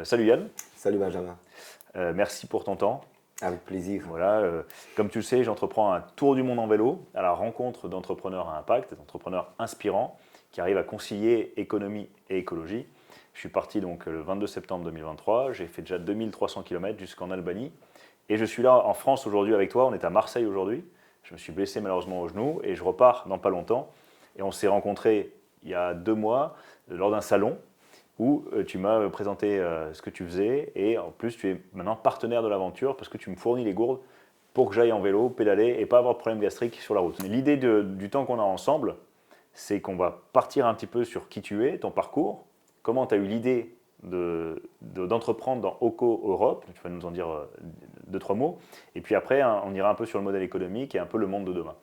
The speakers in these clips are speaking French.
Salut Yann. Salut Benjamin. Merci pour ton temps. Avec plaisir. Voilà, comme tu le sais, j'entreprends un tour du monde en vélo à la rencontre d'entrepreneurs à impact, d'entrepreneurs inspirants qui arrivent à concilier économie et écologie. Je suis parti donc le 22 septembre 2023, j'ai fait déjà 2300 km jusqu'en Albanie et je suis là en France aujourd'hui avec toi. On est à Marseille aujourd'hui. Je me suis blessé malheureusement au genou et je repars dans pas longtemps. Et on s'est rencontrés il y a 2 mois lors d'un salon où tu m'as présenté ce que tu faisais et en plus tu es maintenant partenaire de l'aventure parce que tu me fournis les gourdes pour que j'aille en vélo, pédaler et pas avoir de problème gastrique sur la route. L'idée du temps qu'on a ensemble, c'est qu'on va partir un petit peu sur qui tu es, ton parcours, comment tu as eu l'idée d'entreprendre dans OCO Europe, tu vas nous en dire 2-3 mots, et puis après on ira un peu sur le modèle économique et un peu le monde de demain.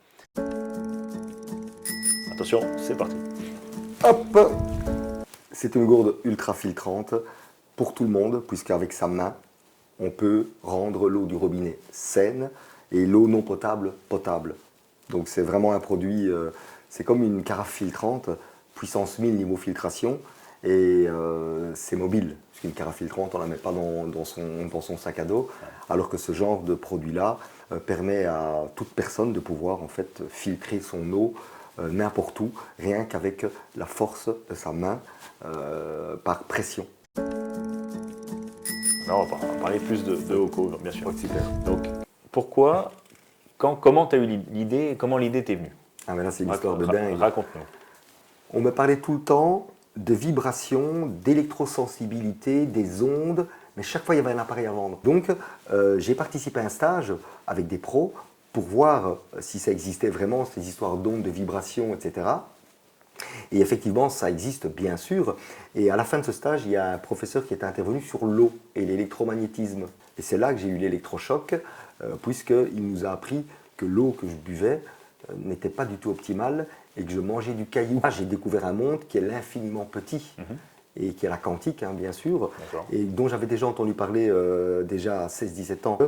Attention, c'est parti. Hop! C'est une gourde ultra filtrante pour tout le monde, puisqu'avec sa main, on peut rendre l'eau du robinet saine et l'eau non potable, potable. Donc c'est vraiment un produit, c'est comme une carafe filtrante, puissance 1000 niveau filtration, et c'est mobile, puisqu'une carafe filtrante, on ne la met pas dans son sac à dos, alors que ce genre de produit-là permet à toute personne de pouvoir en fait filtrer son eau n'importe où, rien qu'avec la force de sa main par pression. Là, on va parler plus de OCO, bien sûr. Oh, super. Donc, pourquoi, comment tu as eu l'idée, comment l'idée t'est venue? Ah mais là c'est une histoire de dingue. Raconte-nous. On me parlait tout le temps de vibrations, d'électrosensibilité, des ondes, mais chaque fois il y avait un appareil à vendre. Donc j'ai participé à un stage avec des pros pour voir si ça existait vraiment, ces histoires d'ondes, de vibrations, etc. Et effectivement, ça existe bien sûr. Et à la fin de ce stage, il y a un professeur qui était intervenu sur l'eau et l'électromagnétisme. Et c'est là que j'ai eu l'électrochoc, puisqu'il nous a appris que l'eau que je buvais n'était pas du tout optimale et que je mangeais du caillou. J'ai découvert un monde qui est l'infiniment petit. Et qui est la quantique, hein, bien sûr, et dont j'avais déjà entendu parler déjà à 16-17 ans.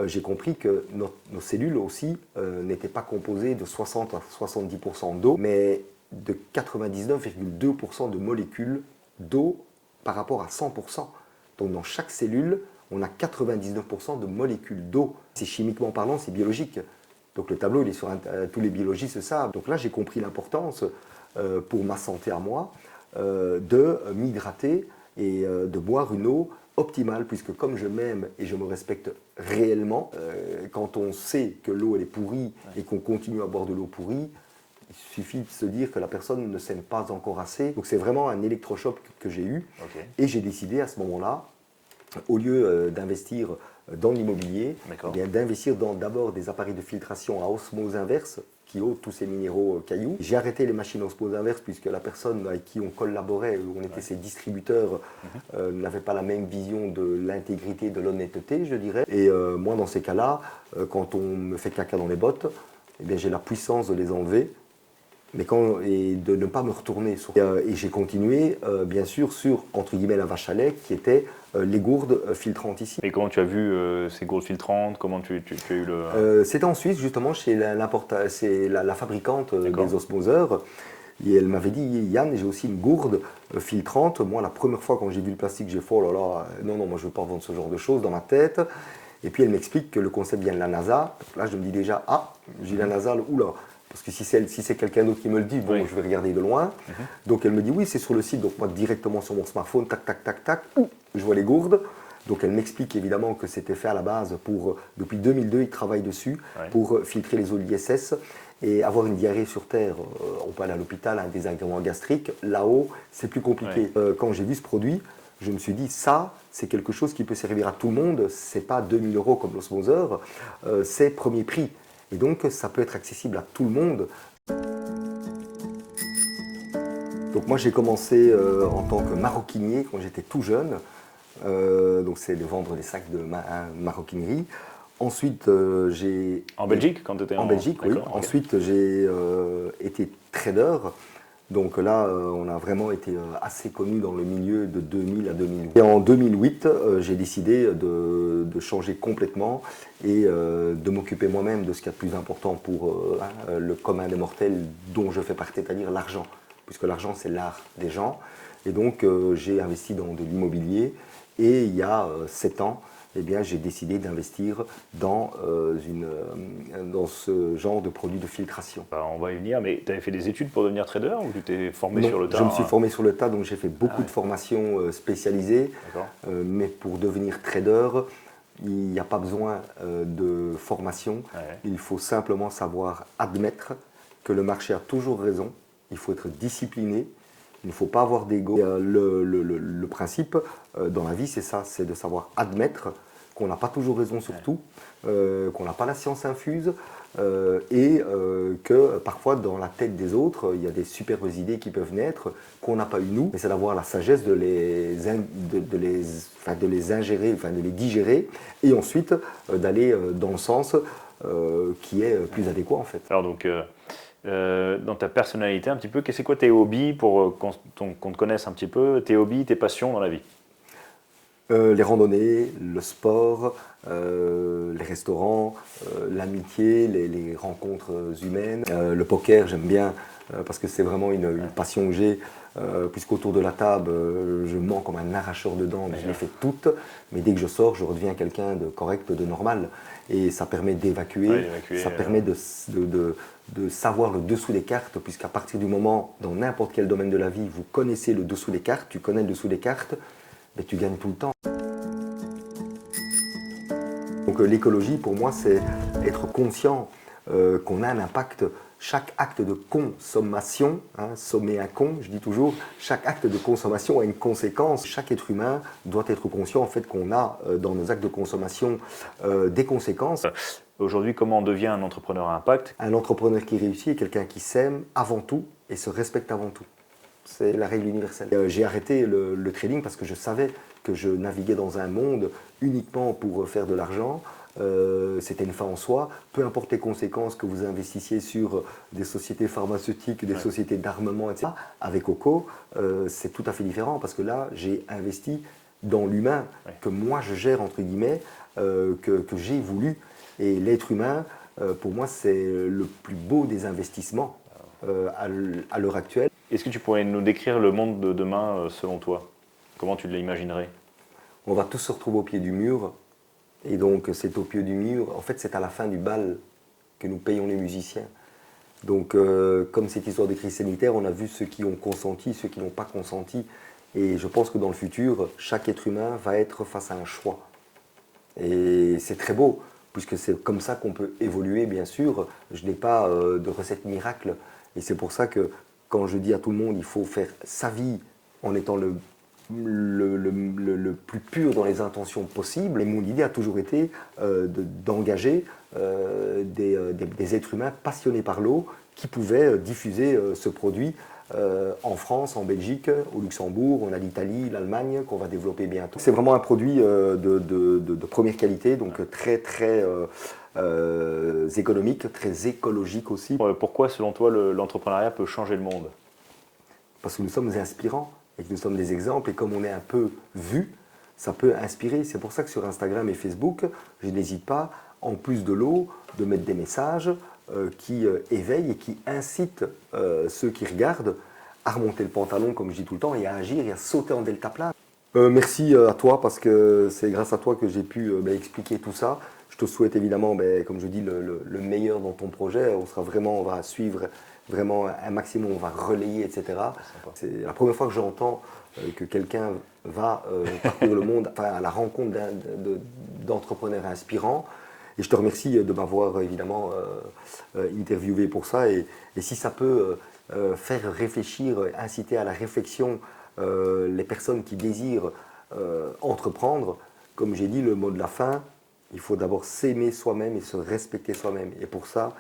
J'ai compris que nos cellules aussi n'étaient pas composées de 60 à 70% d'eau, mais de 99,2% de molécules d'eau par rapport à 100%. Donc dans chaque cellule, on a 99% de molécules d'eau. C'est chimiquement parlant, c'est biologique. Donc le tableau, il est sur tous les biologistes le savent. Donc là, j'ai compris l'importance pour ma santé à moi de m'hydrater et de boire une eau optimale, puisque comme je m'aime et je me respecte réellement, quand on sait que l'eau elle est pourrie et qu'on continue à boire de l'eau pourrie, il suffit de se dire que la personne ne s'aime pas encore assez. Donc c'est vraiment un électrochoc que j'ai eu. Et j'ai décidé à ce moment-là, au lieu d'investir dans l'immobilier, d'investir dans d'abord des appareils de filtration à osmose inverse qui ôtent tous ces minéraux cailloux. J'ai arrêté les machines à osmose inverse puisque la personne avec qui on collaborait, où on était ses distributeurs, n'avait pas la même vision de l'intégrité, de l'honnêteté, je dirais. Et moi, dans ces cas-là, quand on me fait caca dans les bottes, eh bien, j'ai la puissance de les enlever. Et de ne pas me retourner. Et j'ai continué, bien sûr, sur, entre guillemets, la vache à lait, qui était les gourdes filtrantes ici. Et comment tu as vu ces gourdes filtrantes? Comment tu as eu le... C'était en Suisse, justement, chez la fabricante des osmoseurs. Et elle m'avait dit, Yann, j'ai aussi une gourde filtrante. Moi, la première fois, quand j'ai vu le plastique, j'ai fait, oh là là, non, moi, je ne veux pas vendre ce genre de choses dans ma tête. Et puis, elle m'explique que le concept vient de la NASA. Donc là, je me dis déjà, ah, j'ai la NASA, oula. Parce que si c'est quelqu'un d'autre qui me le dit, bon, je vais regarder de loin. Donc elle me dit oui, c'est sur le site, donc moi directement sur mon smartphone, tac, tac, tac, tac, je vois les gourdes. Donc elle m'explique évidemment que c'était fait à la base pour, depuis 2002, ils travaillent dessus pour filtrer les eaux de l'ISS et avoir une diarrhée sur Terre. On peut aller à l'hôpital, un désagrément gastrique. Là-haut, c'est plus compliqué. Quand j'ai vu ce produit, je me suis dit, ça, c'est quelque chose qui peut servir à tout le monde. C'est pas 2000 € comme l'osmoseur, c'est premier prix. Et donc, ça peut être accessible à tout le monde. Donc moi, j'ai commencé en tant que maroquinier quand j'étais tout jeune. Donc c'est de vendre des sacs de maroquinerie. Ensuite, j'ai... En Belgique, quand tu étais en Belgique, oui. Ensuite, j'ai été trader. Donc là, on a vraiment été assez connu dans le milieu de 2000 à 2008. Et en 2008, j'ai décidé de changer complètement et de m'occuper moi-même de ce qu'il y a de plus important pour le commun des mortels dont je fais partie, c'est-à-dire l'argent. Puisque l'argent, c'est l'art des gens. Et donc, j'ai investi dans de l'immobilier Et il y a 7 ans, eh bien, j'ai décidé d'investir dans ce genre de produit de filtration. On va y venir, mais tu avais fait des études pour devenir trader ou tu t'es formé Non, sur le tas? je me suis formé sur le tas, donc j'ai fait beaucoup de formations spécialisées. D'accord. Mais pour devenir trader, il n'y a pas besoin de formation. Ouais. Il faut simplement savoir admettre que le marché a toujours raison. Il faut être discipliné. Il ne faut pas avoir d'ego. Le principe dans la vie, c'est ça, c'est de savoir admettre qu'on n'a pas toujours raison sur tout, qu'on n'a pas la science infuse et que parfois dans la tête des autres, il y a des superbes idées qui peuvent naître qu'on n'a pas eu nous. Mais c'est d'avoir la sagesse de les ingérer, enfin de les digérer et ensuite d'aller dans le sens qui est plus adéquat en fait. Alors donc, dans ta personnalité un petit peu, c'est quoi tes hobbies pour qu'on te connaisse un petit peu, tes hobbies, tes passions dans la vie? Les randonnées, le sport, les restaurants, l'amitié, les rencontres humaines. Le poker, j'aime bien parce que c'est vraiment une passion que j'ai. Puisqu'autour de la table, je mens comme un arracheur de dents, mais je les fais toutes. Mais dès que je sors, je redeviens quelqu'un de correct, de normal. Et ça permet d'évacuer, ça permet de savoir le dessous des cartes, puisqu'à partir du moment, dans n'importe quel domaine de la vie, vous connaissez le dessous des cartes, tu connais le dessous des cartes, mais tu gagnes tout le temps. Donc l'écologie, pour moi, c'est être conscient qu'on a un impact. Chaque acte de consommation, sommer un con, je dis toujours, chaque acte de consommation a une conséquence. Chaque être humain doit être conscient en fait qu'on a dans nos actes de consommation des conséquences. Aujourd'hui, comment on devient un entrepreneur à impact? Un entrepreneur qui réussit est quelqu'un qui s'aime avant tout et se respecte avant tout. C'est la règle universelle. J'ai arrêté le trading parce que je savais que je naviguais dans un monde uniquement pour faire de l'argent. C'était une fin en soi. Peu importe les conséquences que vous investissiez sur des sociétés pharmaceutiques, des sociétés d'armement, etc. Avec Oco, c'est tout à fait différent parce que là, j'ai investi dans l'humain que moi je gère, entre guillemets, que j'ai voulu. Et l'être humain, pour moi, c'est le plus beau des investissements à l'heure actuelle. Est-ce que tu pourrais nous décrire le monde de demain selon toi? Comment tu l'imaginerais? On va tous se retrouver au pied du mur. Et donc, c'est au pied du mur. En fait, c'est à la fin du bal que nous payons les musiciens. Donc, comme cette histoire de crise sanitaire, on a vu ceux qui ont consenti, ceux qui n'ont pas consenti. Et je pense que dans le futur, chaque être humain va être face à un choix. Et c'est très beau, puisque c'est comme ça qu'on peut évoluer, bien sûr. Je n'ai pas de recette miracle. Et c'est pour ça que quand je dis à tout le monde, il faut faire sa vie en étant le plus pur dans les intentions possibles. Et mon idée a toujours été d'engager des êtres humains passionnés par l'eau qui pouvaient diffuser ce produit en France, en Belgique, au Luxembourg, on a l'Italie, l'Allemagne qu'on va développer bientôt. C'est vraiment un produit de première qualité, donc très économique, très écologique aussi. Pourquoi, selon toi, l'entrepreneuriat peut changer le monde? Parce que nous sommes inspirants et que nous sommes des exemples, et comme on est un peu vu, ça peut inspirer. C'est pour ça que sur Instagram et Facebook, je n'hésite pas, en plus de l'eau, de mettre des messages qui éveillent et qui incitent ceux qui regardent à remonter le pantalon, comme je dis tout le temps, et à agir et à sauter en deltaplane. Merci à toi, parce que c'est grâce à toi que j'ai pu expliquer tout ça. Je te souhaite évidemment, comme je dis, le meilleur dans ton projet. On va suivre vraiment un maximum, on va relayer, etc. C'est la première fois que j'entends que quelqu'un va parcourir le monde à la rencontre d'entrepreneurs inspirants. Et je te remercie de m'avoir évidemment interviewé pour ça. Et si ça peut faire réfléchir, inciter à la réflexion les personnes qui désirent entreprendre, comme j'ai dit, le mot de la fin, il faut d'abord s'aimer soi-même et se respecter soi-même. Et pour ça,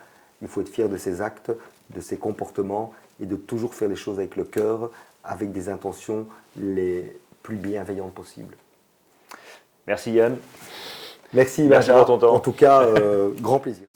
il faut être fier de ses actes, de ses comportements et de toujours faire les choses avec le cœur, avec des intentions les plus bienveillantes possibles. Merci Yann. Merci pour ton temps. En tout cas, grand plaisir.